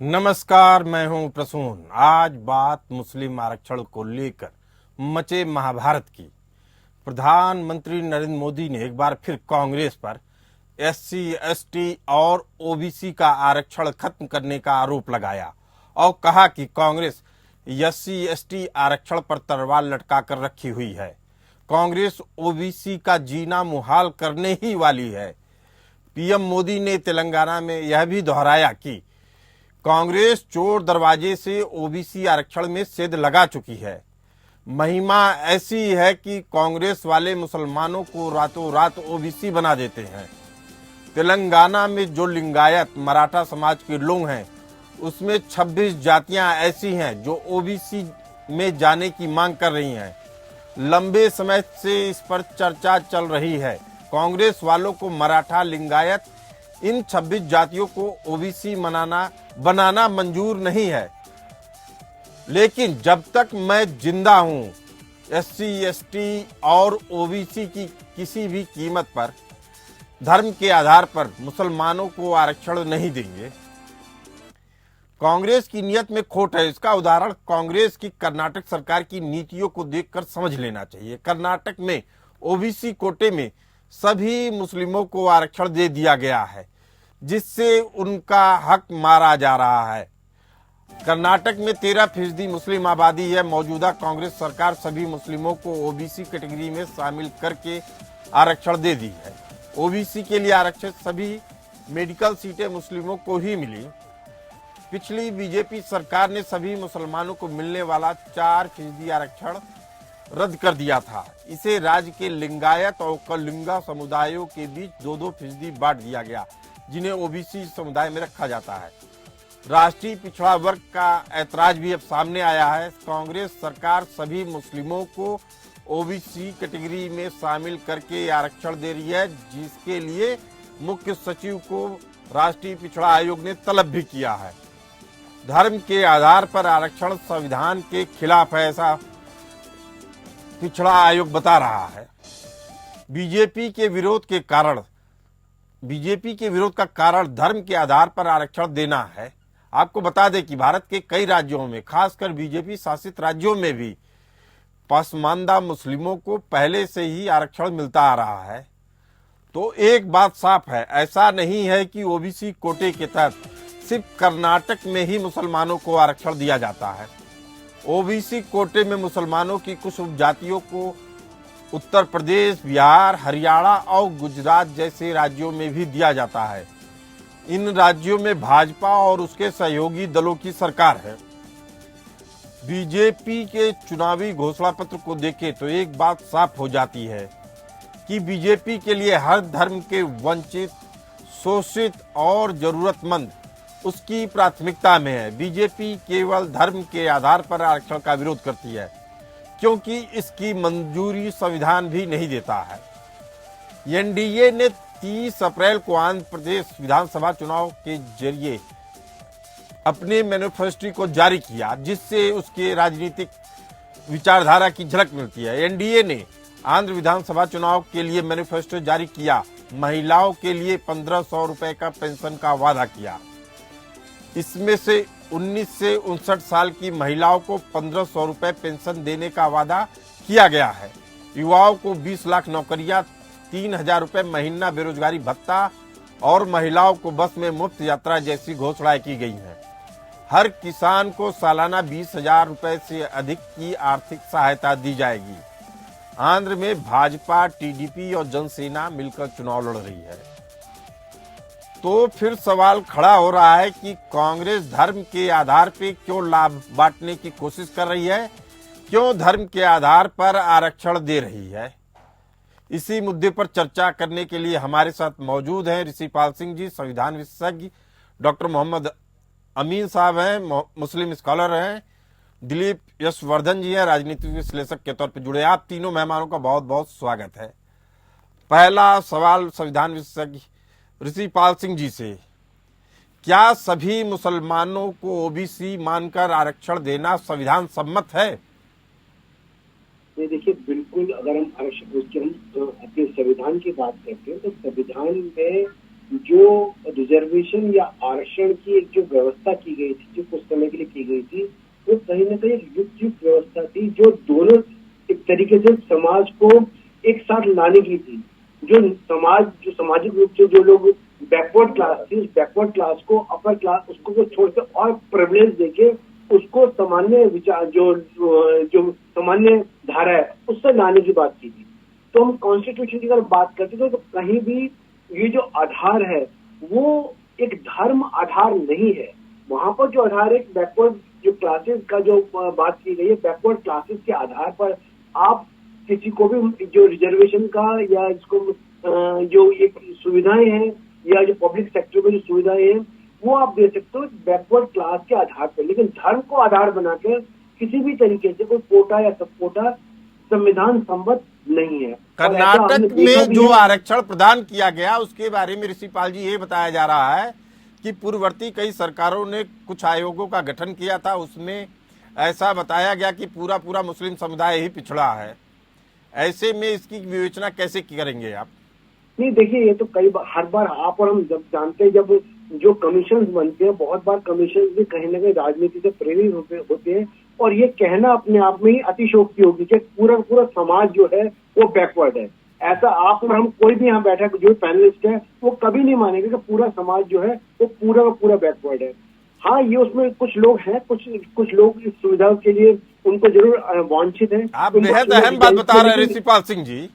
नमस्कार, मैं हूं प्रसून। आज बात मुस्लिम आरक्षण को लेकर मचे महाभारत की। प्रधानमंत्री नरेंद्र मोदी ने एक बार फिर कांग्रेस पर एससी, एसटी और ओबीसी का आरक्षण खत्म करने का आरोप लगाया और कहा कि कांग्रेस एससी, एसटी आरक्षण पर तलवार लटका कर रखी हुई है। कांग्रेस ओबीसी का जीना मुहाल करने ही वाली है। पीएम मोदी ने तेलंगाना में यह भी दोहराया कि कांग्रेस चोर दरवाजे से ओबीसी आरक्षण में सेंध लगा चुकी है। महिमा ऐसी है कि कांग्रेस वाले मुसलमानों को रातों रात ओबीसी बना देते हैं। तेलंगाना में जो लिंगायत मराठा समाज के लोग हैं, उसमें 26 जातियां ऐसी हैं जो ओबीसी में जाने की मांग कर रही हैं। लंबे समय से इस पर चर्चा चल रही है। कांग्रेस वालों को मराठा, लिंगायत इन 26 जातियों को ओबीसी बनाना मंजूर नहीं है। लेकिन जब तक मैं जिंदा हूं, एससी, एसटी और ओबीसी की किसी भी कीमत पर धर्म के आधार पर मुसलमानों को आरक्षण नहीं देंगे। कांग्रेस की नीयत में खोट है। इसका उदाहरण कांग्रेस की कर्नाटक सरकार की नीतियों को देखकर समझ लेना चाहिए। कर्नाटक में ओबीसी कोटे में सभी मुस्लिमों को आरक्षण दे दिया गया है, जिससे उनका हक मारा जा रहा है। कर्नाटक में 13% मुस्लिम आबादी है। मौजूदा कांग्रेस सरकार सभी मुस्लिमों को ओबीसी कैटेगरी में शामिल करके आरक्षण दे दी है। ओबीसी के लिए आरक्षित सभी मेडिकल सीटें मुस्लिमों को ही मिली। पिछली बीजेपी सरकार ने सभी मुसलमानों को मिलने वाला 4% आरक्षण रद्द कर दिया था। इसे राज्य के लिंगायत और कलिंगा समुदायों के बीच 2-2% बांट दिया गया, जिन्हें ओबीसी समुदाय में रखा जाता है। राष्ट्रीय पिछड़ा वर्ग का ऐतराज भी अब सामने आया है। कांग्रेस सरकार सभी मुस्लिमों को ओबीसी कैटेगरी में शामिल करके आरक्षण दे रही है, जिसके लिए मुख्य सचिव को राष्ट्रीय पिछड़ा आयोग ने तलब भी किया है। धर्म के आधार पर आरक्षण संविधान के खिलाफ है, ऐसा पिछड़ा आयोग बता रहा है। बीजेपी के विरोध का कारण धर्म के आधार पर आरक्षण देना है। आपको बता दें कि भारत के कई राज्यों में, खासकर बीजेपी शासित राज्यों में भी पसमानदा मुस्लिमों को पहले से ही आरक्षण मिलता आ रहा है। तो एक बात साफ है, ऐसा नहीं है कि ओबीसी कोटे के तहत सिर्फ कर्नाटक में ही मुसलमानों को आरक्षण दिया जाता है। ओबीसी कोटे में मुसलमानों की कुछ उपजातियों को उत्तर प्रदेश, बिहार, हरियाणा और गुजरात जैसे राज्यों में भी दिया जाता है। इन राज्यों में भाजपा और उसके सहयोगी दलों की सरकार है। बीजेपी के चुनावी घोषणा पत्र को देखें तो एक बात साफ हो जाती है कि बीजेपी के लिए हर धर्म के वंचित, शोषित और जरूरतमंद उसकी प्राथमिकता में है। बीजेपी केवल धर्म के आधार पर आरक्षण का विरोध करती है, क्योंकि इसकी मंजूरी संविधान भी नहीं देता है। एनडीए ने 30 अप्रैल को आंध्र प्रदेश विधानसभा चुनाव के जरिए अपने मैनिफेस्टो को जारी किया, जिससे उसके राजनीतिक विचारधारा की झलक मिलती है। एनडीए ने आंध्र विधानसभा चुनाव के लिए मैनिफेस्टो जारी किया। महिलाओं के लिए 1500 रुपए का पेंशन का वादा किया। इसमें से 19 से 59 साल की महिलाओं को 1500 रुपए पेंशन देने का वादा किया गया है। युवाओं को 20 लाख नौकरियां, 3000 रुपए महीना बेरोजगारी भत्ता और महिलाओं को बस में मुफ्त यात्रा जैसी घोषणाएं की गई हैं। हर किसान को सालाना 20,000 रुपए से अधिक की आर्थिक सहायता दी जाएगी। आंध्र में भाजपा, टीडीपी और जनसेना मिलकर चुनाव लड़ रही है। तो फिर सवाल खड़ा हो रहा है कि कांग्रेस धर्म के आधार पर क्यों लाभ बांटने की कोशिश कर रही है, क्यों धर्म के आधार पर आरक्षण दे रही है। इसी मुद्दे पर चर्चा करने के लिए हमारे साथ मौजूद हैं ऋषिपाल सिंह जी, संविधान विशेषज्ञ, डॉक्टर मोहम्मद अमीन साहब हैं, मुस्लिम स्कॉलर हैं, दिलीप यशवर्धन जी हैं, राजनीतिक विश्लेषक के तौर पर जुड़े। आप तीनों मेहमानों का बहुत बहुत स्वागत है। पहला सवाल संविधान विशेषज्ञ ऋषिपाल सिंह जी से, क्या सभी मुसलमानों को ओबीसी मानकर आरक्षण देना संविधान सम्मत है? ये देखिए, बिल्कुल। अगर हम आरक्षण हम अपने संविधान की बात करते हैं तो संविधान में जो रिजर्वेशन या आरक्षण की एक जो व्यवस्था की गई थी, जो कुछ समय के लिए की गई थी, वो कहीं ना कहीं एक युक्त व्यवस्था थी, जो दोनों एक तरीके से समाज को एक साथ लाने की थी। जो सामाजिक रूप से जो लोग बैकवर्ड क्लास थी, उस बैकवर्ड क्लास को अपर क्लास उसको छोड़ के और प्रिविलेज देके उसको सामान्य विचार जो सामान्य धारा है उससे लाने की बात की थी। तो हम कॉन्स्टिट्यूशन की अगर बात करते थे तो कहीं भी ये जो आधार है वो एक धर्म आधार नहीं है। वहां पर जो आधार है बैकवर्ड जो क्लासेस का जो बात की गई है, बैकवर्ड क्लासेस के आधार पर आप किसी को भी जो रिजर्वेशन का या इसको जो एक सुविधाएं हैं या जो पब्लिक सेक्टर में जो सुविधाएं हैं वो आप दे सकते हो बैकवर्ड क्लास के आधार पर। लेकिन धर्म को आधार बनाकर किसी भी तरीके से कोई कोटा या सब कोटा संविधान सम्मत नहीं है। कर्नाटक में जो आरक्षण प्रदान किया गया उसके बारे में ऋषिपाल जी ये बताया जा रहा है कि पूर्ववर्ती कई सरकारों ने कुछ आयोगों का गठन किया था, उसमें ऐसा बताया गया कि पूरा पूरा मुस्लिम समुदाय ही पिछड़ा है। ऐसे में इसकी विवेचना कैसे करेंगे आप? नहीं देखिए, ये तो कई बार हर बार आप और हम जब जानते हैं, जब जो कमीशन बनते हैं बहुत बार कमीशन भी कहीं ना कहीं राजनीति से प्रेरित होते हैं और ये कहना अपने आप में ही अतिशोक्ति होगी कि पूरा पूरा समाज जो है वो बैकवर्ड है। ऐसा आप और हम कोई भी यहाँ बैठा जो पैनलिस्ट है वो कभी नहीं मानेंगे कि पूरा समाज जो है वो पूरा का पूरा बैकवर्ड है। हाँ, ये उसमें कुछ लोग हैं, कुछ लोग इस सुविधा के लिए उनको जरूर वांछित है। आप बेहद अहम बात बता रहे हैं ऋषिपाल सिंह जी,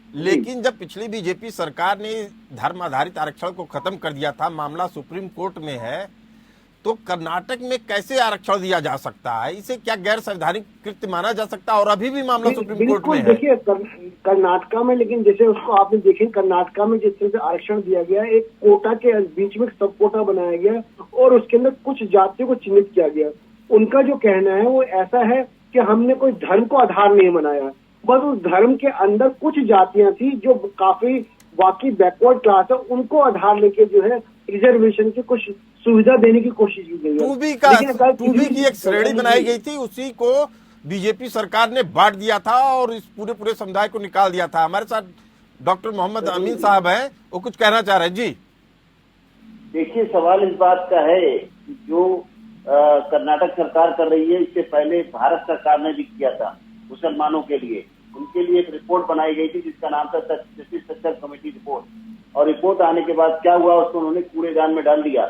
लेकिन जब पिछली बीजेपी सरकार ने धर्म आधारित आरक्षण को खत्म कर दिया था, मामला सुप्रीम कोर्ट में है, तो कर्नाटक में कैसे आरक्षण दिया जा सकता है? इसे क्या गैर संवैधानिक कृत्य माना जा सकता है? और अभी भी मामला सुप्रीम कोर्ट में है। देखिए कर्नाटका में, लेकिन जैसे उसको आपने देखे कर्नाटका में जिस तरह से आरक्षण दिया गया, एक कोटा के बीच में सब कोटा बनाया गया और उसके अंदर कुछ जातियों को चिन्हित किया गया। उनका जो कहना है वो ऐसा है कि हमने कोई धर्म को आधार नहीं बनाया, बस उस धर्म के अंदर कुछ जातियां थी जो काफी बाकी बैकवर्ड क्लास है, उनको आधार लेके जो है रिजर्वेशन की कुछ सुविधा देने की कोशिश की गई है। टूबी की एक श्रेणी बनाई गई थी, उसी को बीजेपी सरकार ने बांट दिया था और इस पूरे समुदाय को निकाल दिया था। हमारे साथ डॉक्टर मोहम्मद अमीन साहब हैं, वो कुछ कहना चाह रहे हैं। जी देखिए, सवाल इस बात का है जो कर्नाटक सरकार कर रही है, इससे पहले भारत सरकार ने भी किया था मुसलमानों के लिए। उनके लिए एक रिपोर्ट बनाई गई थी जिसका नाम था जस्टिस सच्चर कमेटी रिपोर्ट, और रिपोर्ट आने के बाद क्या हुआ उसको उन्होंने कूड़ेदान में डाल दिया।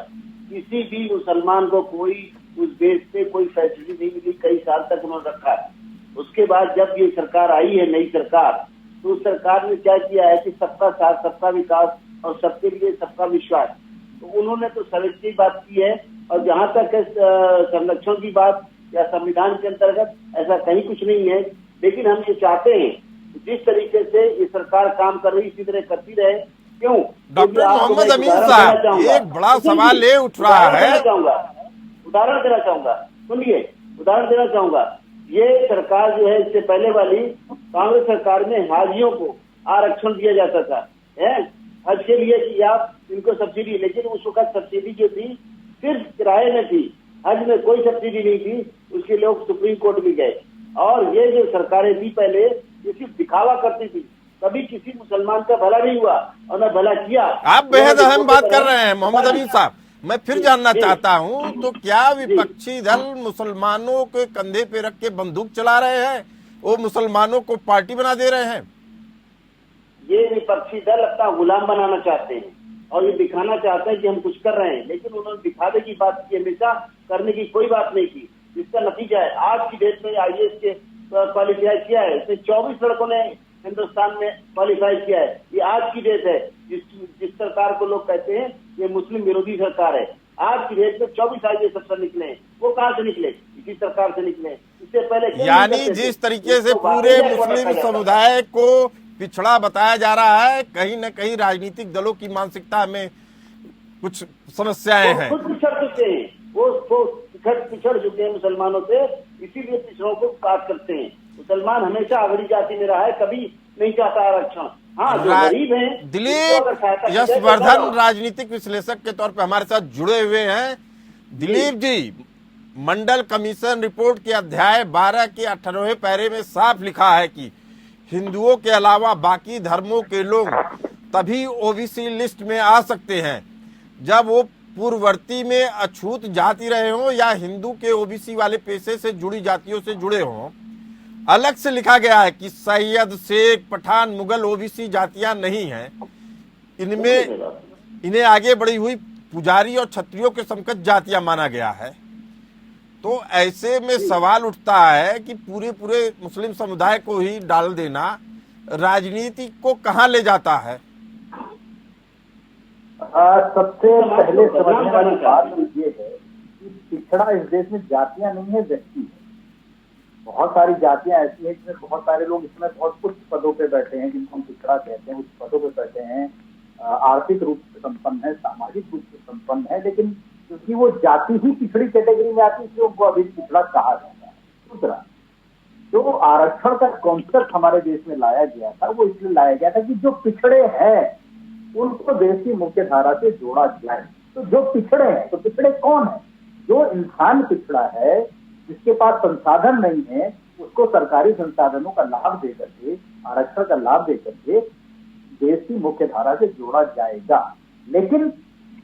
किसी भी मुसलमान को कोई उस बेस पे कोई फैसिलिटी नहीं मिली, कई साल तक उन्होंने रखा है। उसके बाद जब ये सरकार आई है, नई सरकार, तो उस सरकार ने क्या किया है कि सबका साथ, सबका विकास और सबके लिए सबका विश्वास, तो उन्होंने तो सर्वोच्च बात की है। और जहां तक संरक्षण की बात या संविधान के अंतर्गत ऐसा कहीं कुछ नहीं है, लेकिन हम ये चाहते हैं जिस तरीके से ये सरकार काम कर रही इसी तरह करती रहे। क्यों? डॉक्टर मोहम्मद अमीन साहब, एक बड़ा सवाल ये उठ रहा है, उदाहरण देना चाहूंगा, सुनिए, उदाहरण देना चाहूंगा। ये सरकार जो है, इससे पहले वाली कांग्रेस सरकार में हाजियों को आरक्षण दिया जाता था है हज के लिए कि आप इनको सब्सिडी, लेकिन उस वक्त सब्सिडी जो थी सिर्फ किराए में थी, हज में कोई सब्सिडी नहीं थी। उसके लोग सुप्रीम कोर्ट भी गए। और ये जो सरकारें थी पहले, ये सिर्फ दिखावा करती थी, कभी किसी मुसलमान का भला नहीं हुआ और न भला किया। आप बेहद अहम बात कर रहे हैं मोहम्मद अमीन साहब। मैं फिर जानना चाहता हूं, तो क्या विपक्षी दल मुसलमानों के कंधे पे रख के बंदूक चला रहे हैं? वो मुसलमानों को पार्टी बना दे रहे हैं? ये विपक्षी दल अपना गुलाम बनाना चाहते हैं और ये दिखाना चाहते हैं कि हम कुछ कर रहे हैं, लेकिन उन्होंने दिखावे की बात की, हमेशा करने की कोई बात नहीं की। इसका नतीजा है आज की डेट में IAS के क्वालिफाई किया है, इसमें 24 लड़कों ने हिंदुस्तान में क्वालिफाई किया है। ये आज की डेट है। जिस सरकार को लोग कहते हैं ये मुस्लिम विरोधी सरकार है, आज की डेट में 24 IAS अफसर निकले हैं। वो कहाँ से निकले? इसी सरकार से निकले। इससे पहले यानी जिस तरीके से पूरे मुस्लिम समुदाय को पिछड़ा बताया जा रहा है, कहीं न कहीं राजनीतिक दलों की मानसिकता में कुछ समस्याएं हैं। खुद पिछड़ चुके हैं, वो पिछड़ चुके हैं मुसलमानों से, इसीलिए पिछड़ों को बात करते हैं। मुसलमान हमेशा अगड़ी जाति में रहा है, कभी नहीं चाहता आरक्षण। हाँ, जो गरीब हैं, दिलीप यशवर्धन राजनीतिक विश्लेषक के तौर पे हमारे साथ जुड़े हुए हैं। दिलीप जी, मंडल कमीशन रिपोर्ट के अध्याय 12 के 18वें पैरे में साफ लिखा है कि हिंदुओं के अलावा बाकी धर्मों के लोग तभी ओबीसी लिस्ट में आ सकते हैं जब वो पूर्ववर्ती में अछूत जाति रहे हों या हिंदू के ओबीसी वाले पेशे से जुड़ी जातियों से जुड़े हों। अलग से लिखा गया है कि सैयद, शेख, पठान, मुगल ओबीसी जातियां नहीं हैं। इन्हें आगे बढ़ी हुई पुजारी और क्षत्रियों के समकक्ष जातियां माना गया है। तो ऐसे में सवाल उठता है कि पूरे मुस्लिम समुदाय को ही डाल देना राजनीति को कहां ले जाता है। सबसे पहले समझने वाली बात ये है कि पिछड़ा इस देश में जातियां नहीं है, व्यक्ति है। बहुत सारी जातियां ऐसी हैं जिसमें बहुत सारे लोग इसमें बहुत उच्च पदों पे बैठे हैं, जिनको हम पिछड़ा कहते हैं, उच्च पदों पे बैठे हैं, आर्थिक रूप से संपन्न है, सामाजिक रूप से संपन्न है, लेकिन क्योंकि वो जाति ही पिछड़ी कैटेगरी में आती है इसलिए उनको अभी पिछड़ा कहा जाता है। दूसरा, जो आरक्षण का कॉन्सेप्ट हमारे देश में लाया गया था वो इसलिए लाया गया था कि जो पिछड़े हैं उनको देश की मुख्य धारा से जोड़ा जाए। तो जो पिछड़े हैं, तो पिछड़े कौन है? जो इंसान पिछड़ा है, जिसके पास संसाधन नहीं है, उसको सरकारी संसाधनों का लाभ दे करके, आरक्षण का लाभ दे करके देश की मुख्य धारा से जोड़ा जाएगा। लेकिन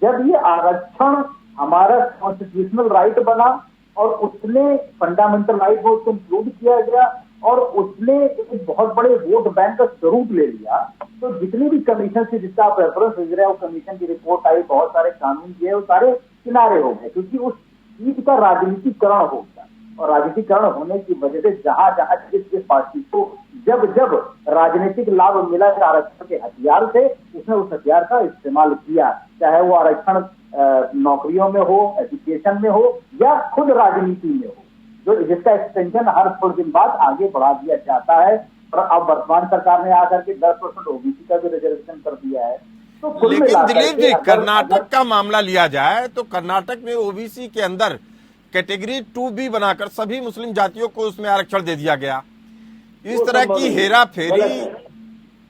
जब ये आरक्षण हमारा कॉन्स्टिट्यूशनल राइट बना और उसने फंडामेंटल राइट को उसको इंक्लूड किया गया और उसने एक बहुत बड़े वोट बैंक का स्वरूप ले लिया, तो जितनी भी कमीशन से जिसका आप रेफरेंस भेज रहे हैं, वो कमीशन की रिपोर्ट आई, बहुत सारे कानून दिए, वो सारे किनारे हो गए क्योंकि उस चीज का राजनीतिकरण हो गया। और राजनीतिकरण होने की वजह से जहां जहां जिस पार्टी को जब जब राजनीतिक लाभ मिला आरक्षण के हथियार से, उसने उस हथियार का इस्तेमाल किया, चाहे वो आरक्षण नौकरियों में हो, एजुकेशन में हो या खुद राजनीति में हो, जो जिसका एक्सटेंशन हर थोड़े दिन बाद आगे बढ़ा दिया जाता है। और अब वर्तमान सरकार ने आकर के 10% ओबीसी का भी रिजर्वेशन कर दिया है। तो लेकिन दिलीप जी, कर्नाटक का मामला लिया जाए तो कर्नाटक में ओबीसी के अंदर कैटेगरी 2B बनाकर सभी मुस्लिम जातियों को उसमें आरक्षण दे दिया गया। इस तरह की हेरा फेरी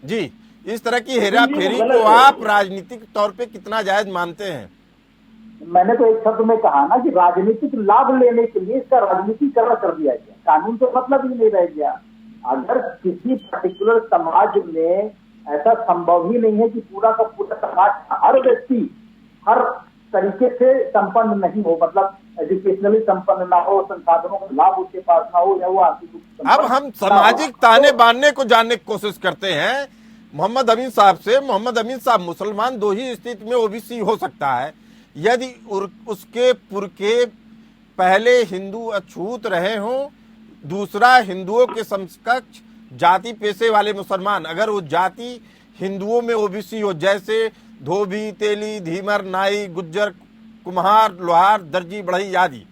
जी, इस तरह की हेरा फेरी को आप राजनीतिक तौर पे कितना जायज मानते हैं? मैंने तो एक शब्द में कहा ना कि राजनीतिक लाभ लेने के लिए इसका राजनीतिकरण कर दिया गया, कानून तो मतलब ही नहीं रह गया। अगर किसी पर्टिकुलर समाज में ऐसा संभव ही नहीं है कि पूरा का पूरा समाज हर व्यक्ति हर तरीके से संपन्न नहीं हो, मतलब एजुकेशनली संपन्न ना हो, संसाधनों का लाभ उसके पास ना हो या वो आर्थिक। अब हम सामाजिक ताने बांधने को जानने की कोशिश करते हैं मोहम्मद अमीन साहब से। मोहम्मद अमीन साहब, मुसलमान दो ही स्थिति में ओबीसी हो सकता है, यदि उसके पुरखे पहले हिंदू अछूत रहे हों, दूसरा हिंदुओं के समकक्ष जाति पेशे वाले मुसलमान, अगर वो जाति हिंदुओं में ओबीसी हो, जैसे धोबी, तेली, धीमर, नाई, गुज्जर, कुम्हार, लोहार, दर्जी, बढ़ई आदि।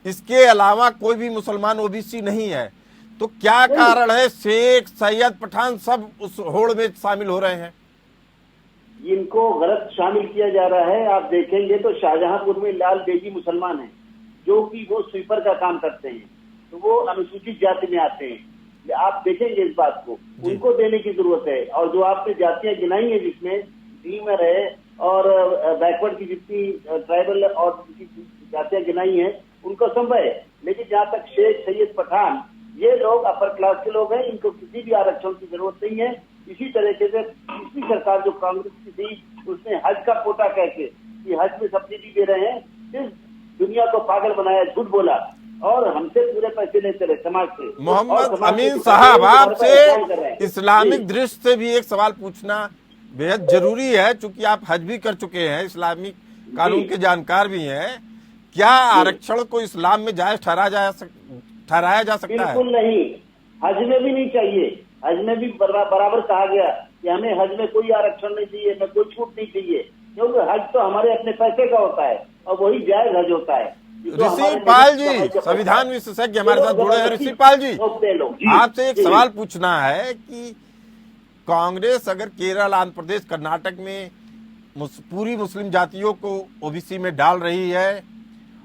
इसके अलावा कोई भी मुसलमान ओबीसी नहीं है, तो क्या कारण है शेख, सैयद, पठान सब उस होड़ में शामिल हो रहे हैं? इनको गलत शामिल किया जा रहा है। आप देखेंगे तो शाहजहांपुर में लाल बेगी मुसलमान हैं, जो कि वो स्वीपर का काम करते हैं, तो वो अनुसूचित जाति में आते हैं। आप देखेंगे इस बात को, उनको देने की जरूरत है। और जो आपने जातियां गिनाई है जिसमें धीमर है और बैकवर्ड की जितनी ट्राइबल और जातियां गिनाई हैं उनको संभव है, लेकिन जहाँ तक शेख, सैयद, पठान, ये लोग अपर क्लास के लोग हैं, इनको किसी भी आरक्षण की जरूरत नहीं है। इसी तरीके से पिछली सरकार जो कांग्रेस की थी, उसने हज का कोटा कह के कि हज में सब्सिडी दे रहे हैं, सिर्फ दुनिया को पागल बनाया, झूठ बोला और हमसे पूरे पैसे लेते रहे समाज से। मोहम्मद अमीन साहब, आपसे इस्लामिक दृष्टि से भी एक सवाल पूछना बेहद जरूरी है, चूंकि आप हज भी कर चुके हैं, इस्लामिक कानून के जानकार भी हैं। क्या आरक्षण को इस्लाम में जायज ठहराया जा सकता है? बिल्कुल नहीं, हज में भी नहीं चाहिए। हज में भी बराबर कहा गया कि हमें हज में कोई आरक्षण नहीं चाहिए, हमें कोई छूट नहीं चाहिए, क्योंकि हज तो हमारे अपने पैसे का होता है और वही जायज हज होता है। ऋषि पाल जी, संविधान विशेषज्ञ हमारे साथ जुड़े हैं। ऋषि पाल जी, आपसे एक सवाल पूछना है कि कांग्रेस अगर केरल, आंध्र प्रदेश, कर्नाटक में पूरी मुस्लिम जातियों को ओबीसी में डाल रही है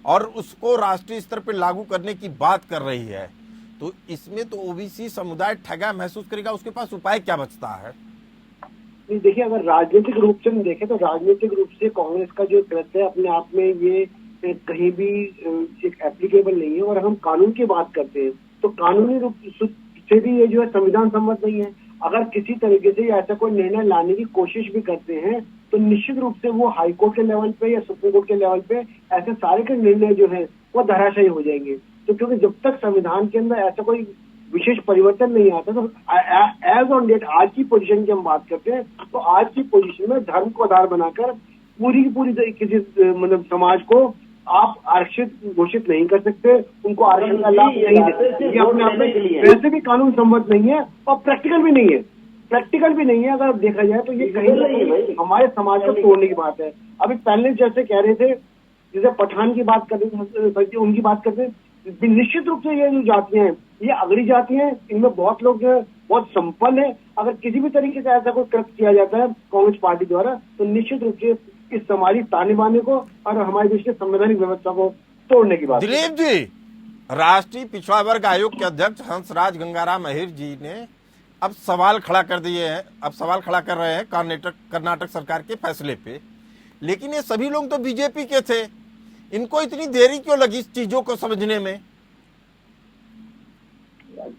और उसको राष्ट्रीय स्तर पर लागू करने की बात कर रही है, तो इसमें तो ओबीसी समुदाय ठगा महसूस करेगा, उसके पास उपाय क्या बचता है? देखिए, अगर राजनीतिक रूप से हम देखें तो राजनीतिक रूप से कांग्रेस का जो कृत्य है अपने आप में ये कहीं भी एक एप्लीकेबल नहीं है। और हम कानून की बात करते हैं तो कानूनी रूप से भी ये जो है संविधान सम्मत नहीं है। अगर किसी तरीके से ऐसा कोई निर्णय लाने की कोशिश भी करते हैं तो निश्चित रूप से वो हाई कोर्ट के लेवल पे या सुप्रीम कोर्ट के लेवल पे ऐसे सारे के निर्णय जो है वो धराशायी हो जाएंगे। तो क्योंकि जब तक संविधान के अंदर ऐसा कोई विशेष परिवर्तन नहीं आता, तो एज ऑन डेट आज की पोजीशन की हम बात करते हैं तो आज की पोजीशन में धर्म को आधार बनाकर पूरी की पूरी किसी मतलब समाज को आप आरक्षित घोषित नहीं कर सकते, उनको आरक्षण का लाभ नहीं दे सकते। ये अपने आप में वैसे भी कानून सम्मत नहीं है और प्रैक्टिकल भी नहीं है। अगर देखा जाए तो ये कहीं ना कहीं हमारे समाज को तोड़ने की बात है। अभी पहले जैसे कह रहे थे, जैसे पठान की बात करते थे, उनकी बात करते हैं, निश्चित रूप से ये जो जातियां हैं ये अगली जातियां हैं, इनमें बहुत लोग जो है बहुत संपन्न है। अगर किसी भी तरीके से ऐसा कोई कृत्य किया जाता है कांग्रेस पार्टी द्वारा तो निश्चित रूप से इस समाजी ताने बाने को और हमारे देश की संवैधानिक व्यवस्था को तोड़ने की बात। दिलीप जी, राष्ट्रीय पिछड़ा वर्ग आयोग के अध्यक्ष हंसराज गंगाराम अहिर जी ने अब सवाल खड़ा कर रहे हैं कर्नाटक सरकार के फैसले पे। लेकिन ये सभी लोग तो बीजेपी के थे, इनको इतनी देरी क्यों लगी चीजों को समझने में?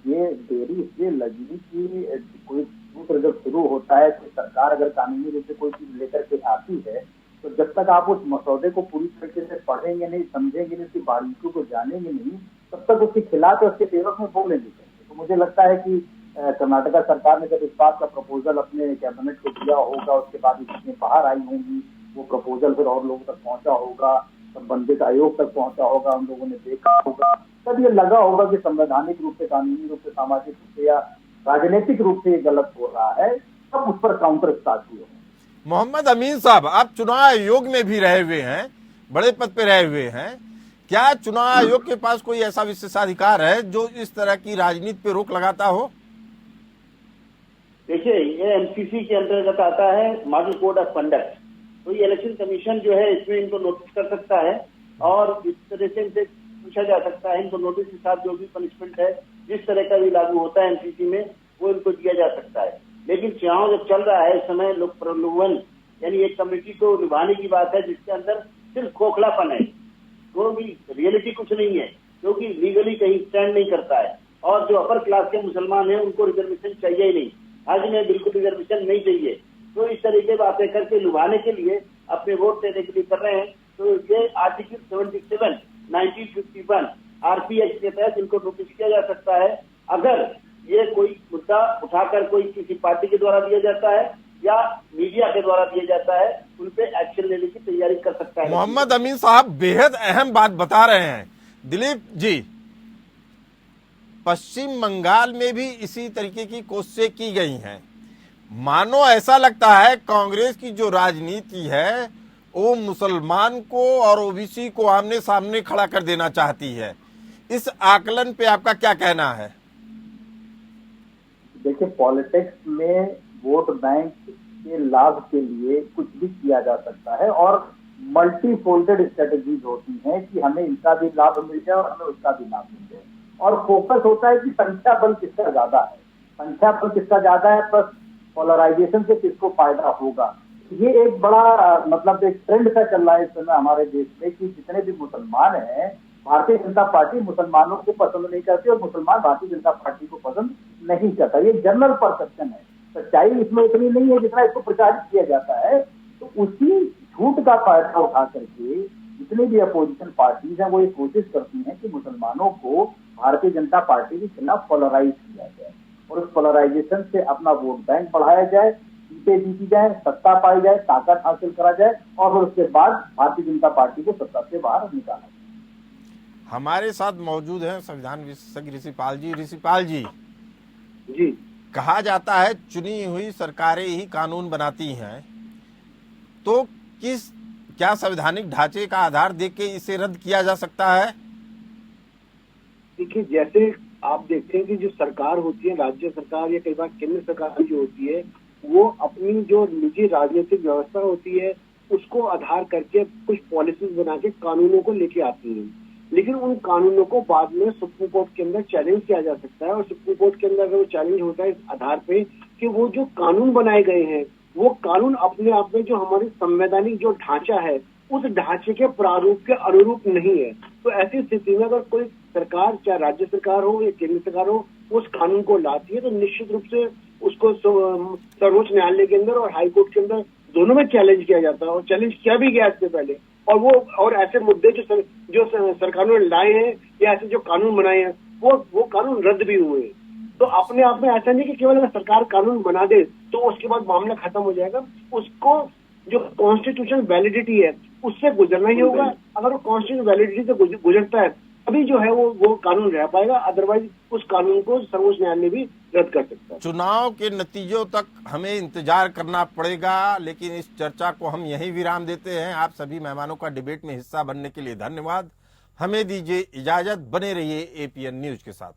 ये देरी इसलिए लगी कि कोई सूत्र जब शुरू होता है तो सरकार अगर कानूनी रूप से कोई चीज लेकर के आती है तो जब तक आप उस मसौदे को पूरी तरीके से पढ़ेंगे नहीं, समझेंगे नहीं, उसकी बारीकियों को जानेंगे नहीं, तब तक उसके खिलाफ उसके फेवर में बोलेंगे। तो मुझे लगता है कि कर्नाटका सरकार ने जब इस बात का प्रपोजल अपने कैबिनेट को दिया होगा, उसके बाद इसमें बाहर आई होंगी, वो प्रपोजल फिर और लोगों तक पहुंचा होगा, संबंधित आयोग तक पहुंचा होगा, उन लोगों ने देखा होगा, तब ये लगा होगा कि संवैधानिक रूप से, कानूनी रूप से, सामाजिक रूप से या राजनीतिक रूप से ये गलत हो रहा है, तब उस पर काउंटर स्टार्ट हुए। मोहम्मद अमीन साहब, आप चुनाव आयोग में भी रहे हुए हैं, बड़े पद पे रहे हुए हैं, क्या चुनाव आयोग के पास कोई ऐसा विशेषाधिकार है जो इस तरह की राजनीति पे रोक लगाता हो? देखिए, ये एमसीसी के अंतर्गत आता है, मॉडल कोड ऑफ कंडक्ट। तो ये इलेक्शन कमीशन जो है इसमें इनको नोटिस कर सकता है और इस तरह से इनसे पूछा जा सकता है, इनको नोटिस के साथ जो भी पनिशमेंट है जिस तरह का भी लागू होता है एमसीसी में वो इनको दिया जा सकता है। लेकिन चुनाव जब चल रहा है इस समय लोक प्रलोभन यानी एक कमेटी को निभाने की बात है जिसके अंदर सिर्फ खोखलापन है, तो भी रियलिटी कुछ नहीं है, क्योंकि लीगली कहीं स्टैंड नहीं करता है। और जो अपर क्लास के मुसलमान हैं उनको रिजर्वेशन चाहिए ही नहीं, आज में बिल्कुल रिजर्वेशन नहीं चाहिए। तो इस तरह की बातें करके लुभाने के लिए अपने वोट देने के लिए कर रहे हैं। तो ये आर्टिकल 77 1951 आरपीएच के तहत इनको नोटिस किया जा सकता है। अगर ये कोई मुद्दा उठाकर कोई किसी पार्टी के द्वारा दिया जाता है या मीडिया के द्वारा दिया जाता है, उन पे एक्शन लेने की तैयारी कर सकता है। मोहम्मद अमीन साहब बेहद अहम बात बता रहे हैं। दिलीप जी, पश्चिम बंगाल में भी इसी तरीके की कोशिशें की गई हैं। मानो ऐसा लगता है कांग्रेस की जो राजनीति है वो मुसलमान को और ओबीसी को आमने सामने खड़ा कर देना चाहती है। इस आकलन पे आपका क्या कहना है? देखिए, पॉलिटिक्स में वोट बैंक के लाभ के लिए कुछ भी किया जा सकता है और मल्टी फोल्डेड स्ट्रेटेजीज होती हैं कि हमें इनका भी लाभ मिल जाए और हमें उसका भी लाभ मिल जाए। और फोकस होता है कि संख्या बल किसका ज्यादा है, संख्या बल किसका ज्यादा है प्लस पोलराइजेशन से किसको फायदा होगा। ये एक बड़ा मतलब एक ट्रेंड सा चल रहा है इस समय हमारे देश में कि जितने भी मुसलमान हैं, भारतीय जनता पार्टी मुसलमानों को पसंद नहीं करती और मुसलमान भारतीय जनता पार्टी को पसंद नहीं करता। ये जनरल परसेप्शन है, सच्चाई इसमें इतनी नहीं है जितना इसको प्रचारित किया जाता है। तो उसी झूठ का फायदा उठा करके जितनी भी अपोजिशन पार्टीज हैं वो ये कोशिश करती हैं कि मुसलमानों को भारतीय जनता पार्टी के खिलाफ पोलराइज किया जाए और उस पोलराइजेशन से अपना वोट बैंक बढ़ाया जाए, सीटें जीती जाए, सत्ता पाई जाए, ताकत हासिल करा जाए और फिर उसके बाद भारतीय जनता पार्टी को सत्ता से बाहर निकाला जाए। हमारे साथ मौजूद हैं संविधान विशेषज्ञ ऋषिपाल जी। ऋषिपाल जी, कहा जाता है चुनी हुई सरकारें ही कानून बनाती हैं, तो क्या संवैधानिक ढांचे का आधार देख के इसे रद्द किया जा सकता है? देखिए, जैसे आप देखते हैं कि जो सरकार होती है, राज्य सरकार या कई बार केंद्र सरकार जो होती है, वो अपनी जो निजी राजनीतिक व्यवस्था होती है उसको आधार करके कुछ पॉलिसीज बना के कानूनों को लेके आती है। लेकिन उन कानूनों को बाद में सुप्रीम कोर्ट के अंदर चैलेंज किया जा सकता है और सुप्रीम कोर्ट के अंदर अगर वो चैलेंज होता है इस आधार पे कि वो जो कानून बनाए गए हैं वो कानून अपने आप में जो हमारी संवैधानिक जो ढांचा है उस ढांचे के प्रारूप के अनुरूप नहीं है, तो ऐसी स्थिति में अगर कोई सरकार, चाहे राज्य सरकार हो या केंद्र सरकार हो, उस कानून को लाती है तो निश्चित रूप से उसको सर्वोच्च न्यायालय के अंदर और हाई कोर्ट के अंदर दोनों में चैलेंज किया जाता है और चैलेंज किया भी गया इससे पहले। और ऐसे मुद्दे जो सरकारों ने लाए हैं या ऐसे जो कानून बनाए हैं वो कानून रद्द भी हुए। तो अपने आप में ऐसा नहीं कि केवल अगर सरकार कानून बना दे तो उसके बाद मामला खत्म हो जाएगा। उसको जो कॉन्स्टिट्यूशन वैलिडिटी है उससे गुजरना ही होगा। अगर वो कॉन्स्टिट्यूशन वैलिडिटी से गुजरता है तभी जो है वो कानून रह पाएगा, अदरवाइज उस कानून को सर्वोच्च न्यायालय भी रद्द कर सकता है। चुनाव के नतीजों तक हमें इंतजार करना पड़ेगा, लेकिन इस चर्चा को हम यहीं विराम देते हैं। आप सभी मेहमानों का डिबेट में हिस्सा बनने के लिए धन्यवाद। हमें दीजिए इजाजत, बने रहिए एपीएन न्यूज के साथ।